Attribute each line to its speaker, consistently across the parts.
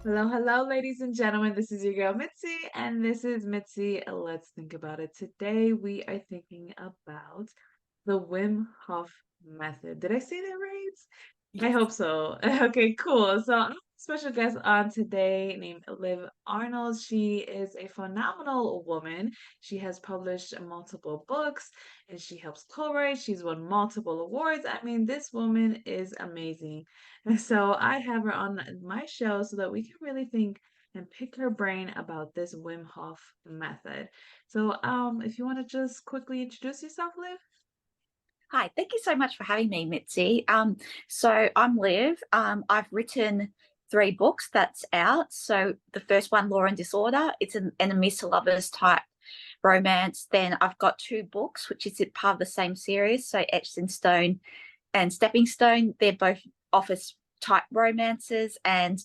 Speaker 1: Hello, hello, ladies and gentlemen. This is your girl Mitzi, and this is Mitzi. Let's think about it. Today, we are thinking about the Wim Hof Method. Did I say that right? I
Speaker 2: Yes.
Speaker 1: hope so. Okay, cool. So, I have a special guest on today named Liv Arnold. She is a phenomenal woman. She has published multiple books and she helps co-write. She's won multiple awards. I mean, this woman is amazing. And so I have her on my show so that we can really think and pick her brain about this Wim Hof method. So, if you want to just quickly introduce yourself, Liv.
Speaker 2: Hi, thank you so much for having me, Mitzi. So I'm Liv. I've written three books that's out. So the first one, Law and Disorder, it's an enemies to lovers type romance. Then I've got two books, which is part of the same series. So Etched in Stone and Stepping Stone, they're both office type romances. And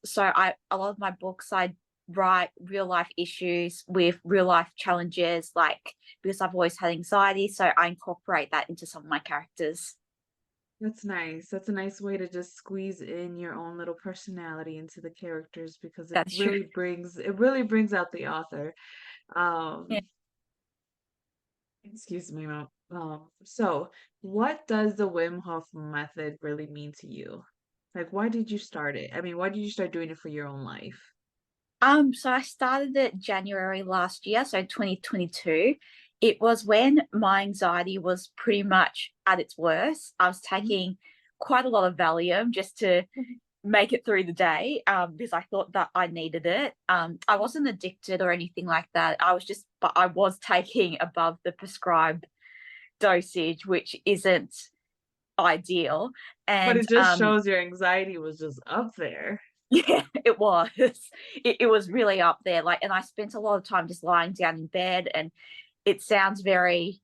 Speaker 2: so a lot of my books I write real life issues with real life challenges, like because I've always had anxiety, so I incorporate that into some of my characters.
Speaker 1: That's nice. That's a nice way to just squeeze in your own little personality into the characters because
Speaker 2: That's true.
Speaker 1: it really brings out the author.
Speaker 2: Yeah.
Speaker 1: Um, excuse me, ma'am. So what does the Wim Hof method really mean to you? Like, why did you start it? I mean, why did you start doing it for your own life?
Speaker 2: So I started it January last year, so 2022. It was when my anxiety was pretty much at its worst. I was taking quite a lot of Valium just to make it through the day, because I thought that I needed it. I wasn't addicted or anything like that. But I was taking above the prescribed dosage, which isn't ideal.
Speaker 1: But
Speaker 2: And
Speaker 1: it just shows your anxiety was just up there.
Speaker 2: yeah, it was. It was really up there. Like, and I spent a lot of time just lying down in bed, and it sounds very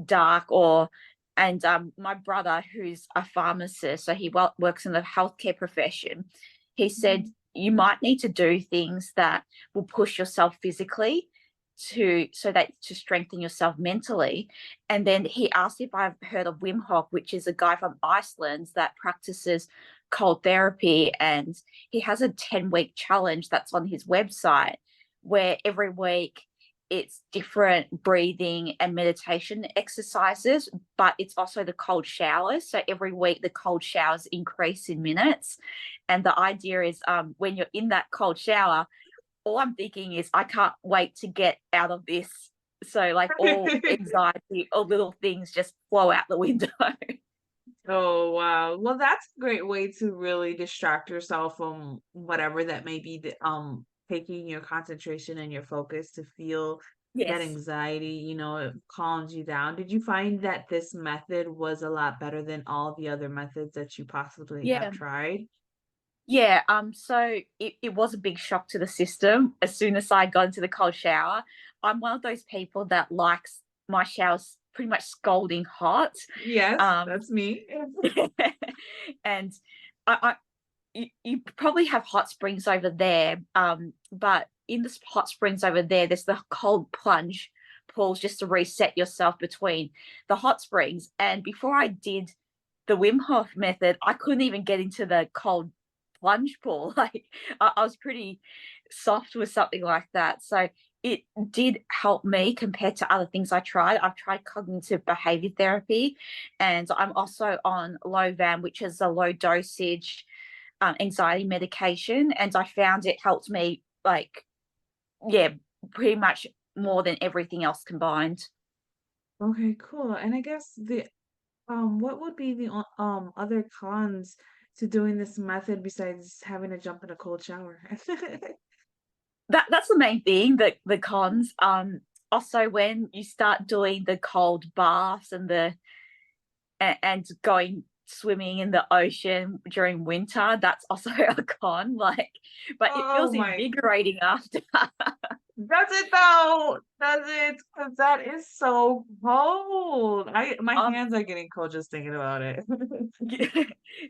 Speaker 2: dark or and my brother, who's a pharmacist, so works in the healthcare profession, he said
Speaker 1: Mhm.
Speaker 2: you might need to do things that will push yourself physically to strengthen yourself mentally. And then he asked if I've heard of Wim Hof, which is a guy from Iceland that practices cold therapy, and he has a 10-week challenge that's on his website where every week it's different breathing and meditation exercises, but it's also the cold showers. So every week the cold showers increase in minutes. And the idea is when you're in that cold shower, all I'm thinking is, I can't wait to get out of this. So, like, all anxiety or little things just flow out the window.
Speaker 1: Oh, wow. Well, that's a great way to really distract yourself from whatever that may be taking your concentration and your focus to feel that
Speaker 2: Yes.
Speaker 1: anxiety, it calms you down. Did you find that this method was a lot better than all the other methods that you possibly have
Speaker 2: Yeah.
Speaker 1: tried?
Speaker 2: Yeah. So it was a big shock to the system as soon as I got into the cold shower. I'm one of those people that likes my showers pretty much scalding hot.
Speaker 1: Yes,
Speaker 2: Um,
Speaker 1: that's me.
Speaker 2: and I you probably have hot springs over there, but in the hot springs over there, there's the cold plunge pools just to reset yourself between the hot springs. And before I did the Wim Hof method, I couldn't even get into the cold plunge pool. Like I was pretty soft with something like that. So it did help me compared to other things I tried. I've tried cognitive behavior therapy, and I'm also on Lovan, which is a low dosage anxiety medication, and I found it helped me, like, yeah, pretty much more than everything else combined.
Speaker 1: Okay, cool. And I guess what would be the other cons to doing this method besides having to jump in a cold shower?
Speaker 2: That's the main thing. The cons. Also, when you start doing the cold baths and going swimming in the ocean during winter, that's also a con. Like, but it
Speaker 1: Oh
Speaker 2: feels
Speaker 1: my,
Speaker 2: invigorating after.
Speaker 1: does it though? Does it? Because that is so cold. My
Speaker 2: um,
Speaker 1: hands are getting cold just thinking about it.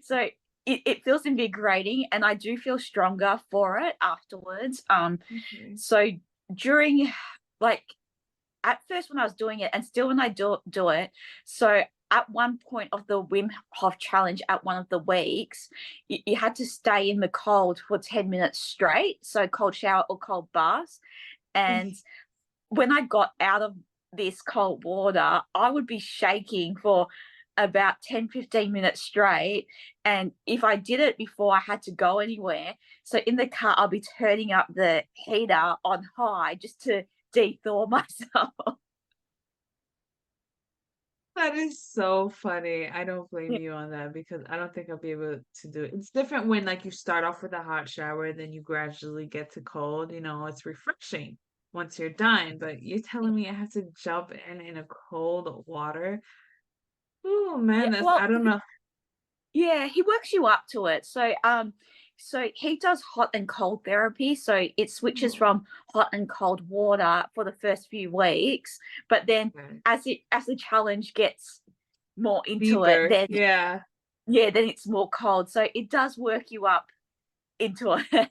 Speaker 2: so it feels invigorating, and I do feel stronger for it afterwards.
Speaker 1: Okay.
Speaker 2: So during, like, at first when I was doing it, and still when I do it, so at one point of the Wim Hof challenge, at one of the weeks, you had to stay in the cold for 10 minutes straight. So cold shower or cold baths. And when I got out of this cold water, I would be shaking for about 10, 15 minutes straight. And if I did it before I had to go anywhere, so in the car, I'll be turning up the heater on high just to de-thaw myself.
Speaker 1: That is so funny. I don't blame
Speaker 2: Yeah.
Speaker 1: you on that because I don't think I'll be able to do it. It's different when like you start off with a hot shower, and then you gradually get to cold. It's refreshing once you're done. But you're telling me I have to jump in a cold water? Oh man,
Speaker 2: Yeah.
Speaker 1: that's
Speaker 2: Well,
Speaker 1: I don't know.
Speaker 2: yeah, he works you up to it. So he does hot and cold therapy. So it switches
Speaker 1: Oh,
Speaker 2: from hot and cold water for the first few weeks, but then
Speaker 1: okay.
Speaker 2: as the challenge gets more into it,
Speaker 1: Deeper,
Speaker 2: then
Speaker 1: yeah.
Speaker 2: yeah, then it's more cold. So it does work you up into it.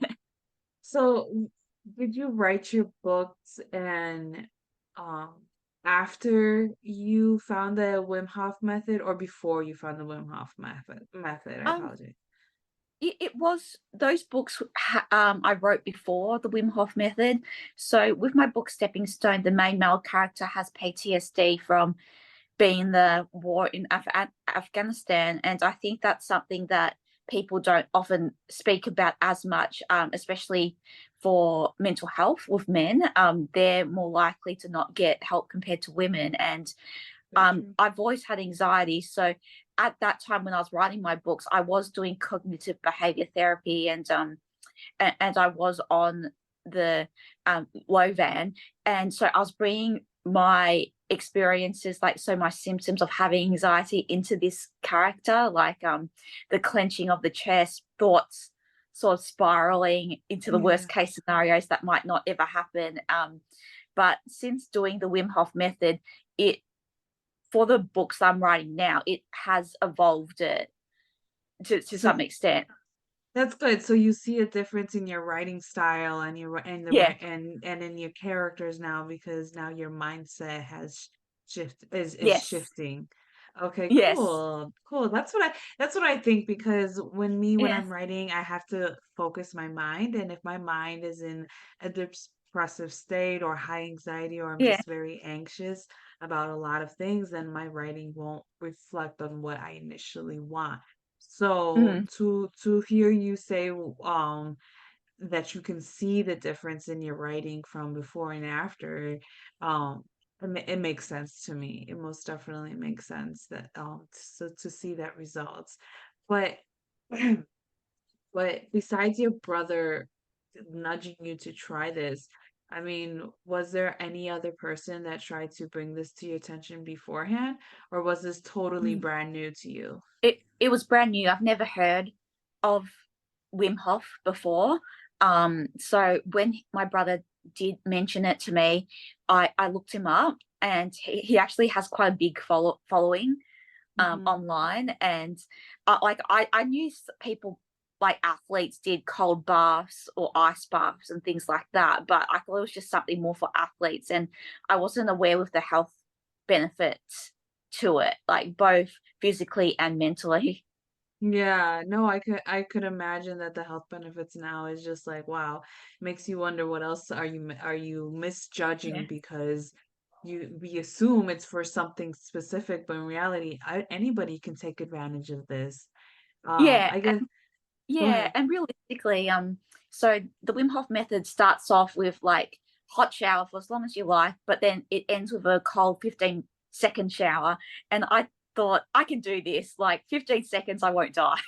Speaker 1: So, did you write your books and um after you found the Wim Hof method or before you found the Wim Hof method? I
Speaker 2: um,
Speaker 1: apologize.
Speaker 2: it was those books I wrote before the Wim Hof Method. So with my book Stepping Stone, the main male character has PTSD from being the war in Afghanistan. And I think that's something that people don't often speak about as much, especially for mental health with men. They're more likely to not get help compared to women. And
Speaker 1: Very true.
Speaker 2: I've always had anxiety. So at that time when I was writing my books, I was doing cognitive behavior therapy and I was on the low van. And so I was bringing my experiences, like, so my symptoms of having anxiety into this character, like the clenching of the chest, thoughts sort of spiraling into the
Speaker 1: Yeah.
Speaker 2: worst case scenarios that might not ever happen. But since doing the Wim Hof method, it for the books I'm writing now, it has evolved it to
Speaker 1: So
Speaker 2: some extent.
Speaker 1: that's good. So you see a difference in your writing style and
Speaker 2: Yeah.
Speaker 1: and in your characters now because now your mindset has is
Speaker 2: Yes.
Speaker 1: shifting. Okay,
Speaker 2: Yes.
Speaker 1: cool. Cool. That's what I think because when
Speaker 2: Yeah.
Speaker 1: I'm writing, I have to focus my mind, and if my mind is in a depressive state or high anxiety or I'm
Speaker 2: Yeah.
Speaker 1: just very anxious about a lot of things, then my writing won't reflect on what I initially want. So
Speaker 2: Mhm.
Speaker 1: to hear you say that you can see the difference in your writing from before and after, um it makes sense to me. It most definitely makes sense that so to see that results. But but besides your brother nudging you to try this, I mean, was there any other person that tried to bring this to your attention beforehand, or was this totally
Speaker 2: Mm.
Speaker 1: brand new to you?
Speaker 2: It was brand new. I've never heard of Wim Hof before. So when my brother did mention it to me, I looked him up, and he actually has quite a big following
Speaker 1: Hmm.
Speaker 2: online. And I knew people, like athletes, did cold baths or ice baths and things like that, but I thought it was just something more for athletes, and I wasn't aware of the health benefits to it, like both physically and mentally.
Speaker 1: Yeah, no, I could imagine that the health benefits now is just like, wow, makes you wonder what else are you misjudging
Speaker 2: Yeah.
Speaker 1: because we assume it's for something specific, but in reality, anybody can take advantage of this.
Speaker 2: Yeah,
Speaker 1: I guess go
Speaker 2: yeah,
Speaker 1: ahead.
Speaker 2: and realistically, so the Wim Hof method starts off with like hot shower for as long as you like, but then it ends with a cold 15-second shower. And I thought I can do this, like 15 seconds, I won't die.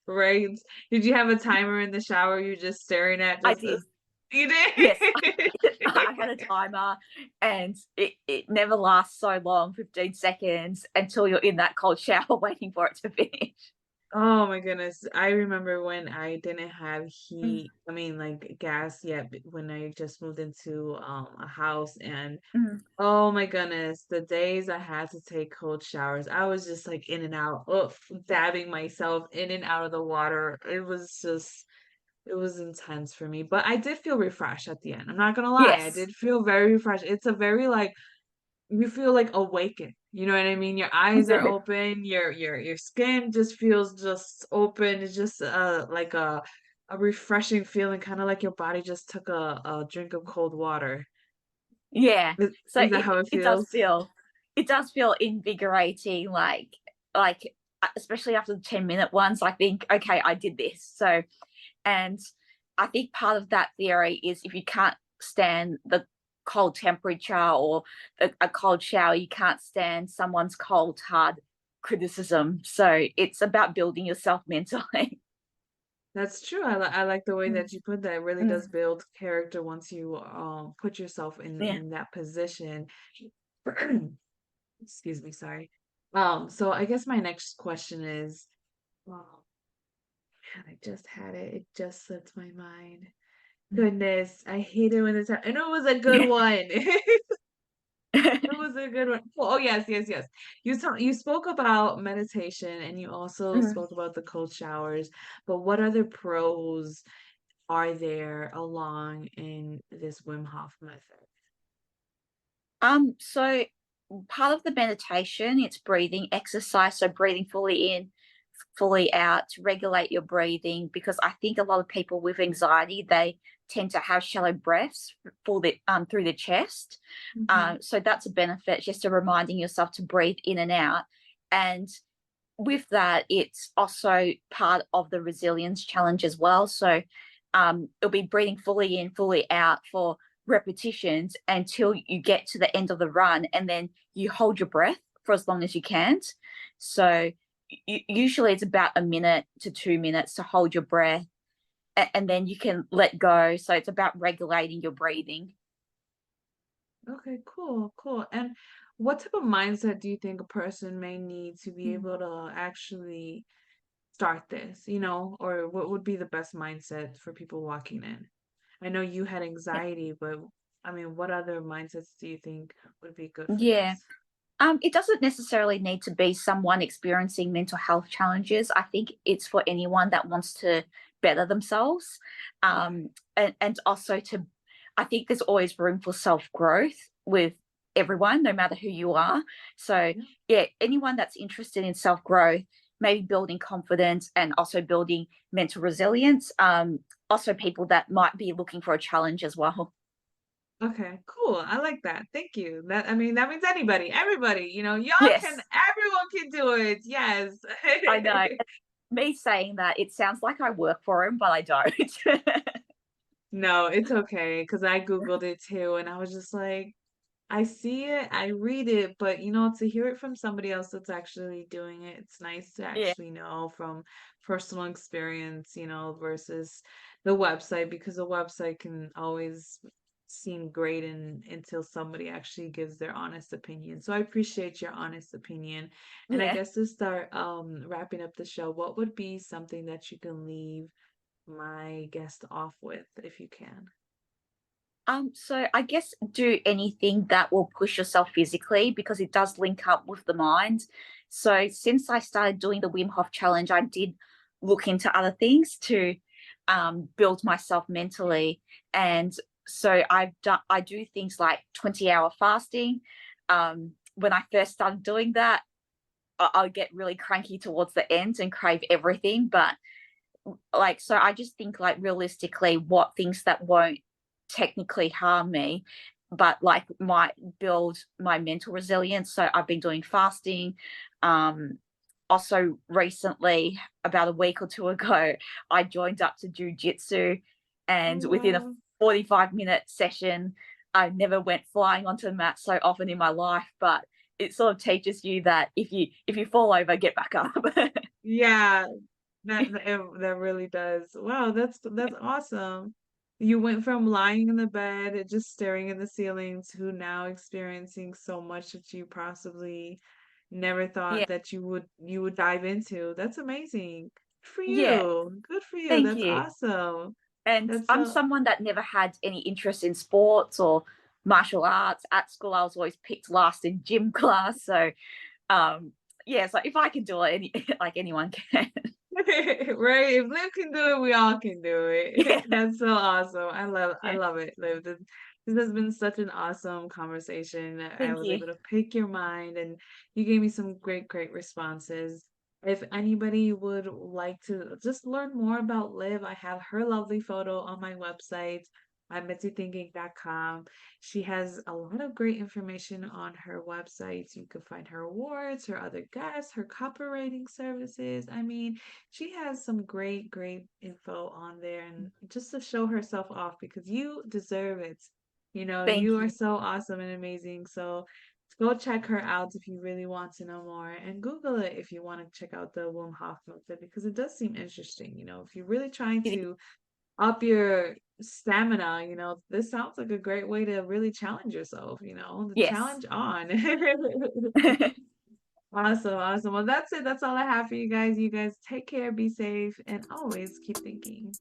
Speaker 1: Right. Did you have a timer in the shower you're just staring at
Speaker 2: I
Speaker 1: just
Speaker 2: did.
Speaker 1: as you
Speaker 2: Yes,
Speaker 1: did?
Speaker 2: I had a timer, and it never lasts so long, 15 seconds, until you're in that cold shower waiting for it to finish.
Speaker 1: Oh my goodness. I remember when I didn't have
Speaker 2: Mm,
Speaker 1: I mean like gas yet when I just moved into a house and
Speaker 2: mm.
Speaker 1: oh my goodness, the days I had to take cold showers, I was just like in and out, dabbing myself in and out of the water. It was intense for me, but I did feel refreshed at the end. I'm not gonna lie. I
Speaker 2: Yes.
Speaker 1: did feel very refreshed. It's a very like you feel like awakened. You know what I mean? Your eyes are open, your skin just feels just open. It's just like a refreshing feeling, kind of like your body just took a drink of cold water.
Speaker 2: Yeah. So
Speaker 1: Is that how it
Speaker 2: it does
Speaker 1: feels?
Speaker 2: feel, it does feel invigorating, like especially after the 10-minute ones, I think, okay, I did this. So, and I think part of that theory is if you can't stand the cold temperature or a cold shower, you can't stand someone's cold, hard criticism. So it's about building yourself mentally.
Speaker 1: That's true. I like the way
Speaker 2: Mm,
Speaker 1: that you put that. It really does
Speaker 2: mm,
Speaker 1: build character once you put yourself
Speaker 2: yeah.
Speaker 1: in that position. Excuse me, sorry. So I guess my next question is, oh man, I just had it. It just slipped my mind. Goodness, I hate it when this happens. I know it was a good one. It was a good one. Oh, yes, yes, yes. You spoke about meditation and you also
Speaker 2: Mm.
Speaker 1: spoke about the cold showers, but what other pros are there along in this Wim Hof method?
Speaker 2: So part of the meditation, it's breathing exercise. So breathing fully in, fully out to regulate your breathing. Because I think a lot of people with anxiety, they tend to have shallow breaths for the through the chest.
Speaker 1: Mhm.
Speaker 2: So that's a benefit, just to reminding yourself to breathe in and out. And with that, it's also part of the resilience challenge as well. So it'll be breathing fully in, fully out for repetitions until you get to the end of the run, and then you hold your breath for as long as you can. So usually it's about a minute to 2 minutes to hold your breath, and then you can let go. So it's about regulating your breathing.
Speaker 1: Okay, cool, cool. And what type of mindset do you think a person may need to be
Speaker 2: Mm.
Speaker 1: able to actually start this, or what would be the best mindset for people walking in? I know you had anxiety, but I mean, what other mindsets do you think would be good for
Speaker 2: Yeah.
Speaker 1: this?
Speaker 2: It doesn't necessarily need to be someone experiencing mental health challenges. I think it's for anyone that wants to better themselves.
Speaker 1: Okay.
Speaker 2: And also to, I think there's always room for self growth with everyone, no matter who you are. So,
Speaker 1: Yeah.
Speaker 2: yeah, anyone that's interested in self growth, maybe building confidence and also building mental resilience. Also, people that might be looking for a challenge as well.
Speaker 1: Okay, cool. I like that. Thank you. That I mean, that means anybody, everybody, y'all can,
Speaker 2: Yes,
Speaker 1: everyone can do it. Yes.
Speaker 2: I know. Me saying that, it sounds like I work for him, but I don't.
Speaker 1: No, it's okay because I Googled it too and I was just like, I see it, I read it, but to hear it from somebody else that's actually doing it, it's nice to
Speaker 2: Yeah,
Speaker 1: actually know from personal experience, versus the website because the website can always seem great until somebody actually gives their honest opinion. So I appreciate your honest opinion. And I
Speaker 2: yeah.
Speaker 1: guess to start wrapping up the show, what would be something that you can leave my guest off with if you can?
Speaker 2: So I guess do anything that will push yourself physically, because it does link up with the mind. So since I started doing the Wim Hof challenge, I did look into other things to build myself mentally. And so I do things like 20-hour fasting. When I first started doing that, I'll get really cranky towards the end and crave everything. But like, so I just think, like, realistically, what things that won't technically harm me but like might build my mental resilience. So I've been doing fasting. Um also recently, about a week or two ago, I joined up to jujitsu,
Speaker 1: Oh,
Speaker 2: and within a
Speaker 1: wow.
Speaker 2: 45-minute session, I never went flying onto the mat so often in my life. But it sort of teaches you that if you fall over, get back up.
Speaker 1: Yeah, that really does. Wow, that's awesome. You went from lying in the bed and just staring at the ceiling to now experiencing so much that you possibly never
Speaker 2: Yeah,
Speaker 1: thought that you would dive into. That's amazing. Good for
Speaker 2: yeah,
Speaker 1: you. Good for you.
Speaker 2: thank
Speaker 1: That's
Speaker 2: you.
Speaker 1: awesome.
Speaker 2: And
Speaker 1: That's
Speaker 2: I'm
Speaker 1: so
Speaker 2: someone that never had any interest in sports or martial arts. At school, I was always picked last in gym class. So, um, yeah, so if I can do it, like anyone can.
Speaker 1: right. If Liv can do it, we all can do it.
Speaker 2: Yeah,
Speaker 1: That's so awesome. I
Speaker 2: yeah,
Speaker 1: love it, Liv. This has been such an awesome conversation. I
Speaker 2: Thank
Speaker 1: was
Speaker 2: you.
Speaker 1: able to pick your mind and you gave me some great responses. If anybody would like to just learn more about Liv, I have her lovely photo on my website at mitzythinking.com. She has a lot of great information on her website. You can find her awards, her other guests, her copywriting services. I mean, she has some great info on there and just to show herself off because you deserve it. You know,
Speaker 2: Thank
Speaker 1: you are
Speaker 2: you.
Speaker 1: so awesome and amazing. So go check her out if you really want to know more and Google it if you want to check out the Wom Hof Method because it does seem interesting. You know, if you're really trying
Speaker 2: It
Speaker 1: to up your stamina, you know, this sounds like a great way to really challenge yourself, you know, the
Speaker 2: Yes.
Speaker 1: challenge on. Awesome. Well, that's it. That's all I have for you guys. You guys take care, be safe, and always keep thinking.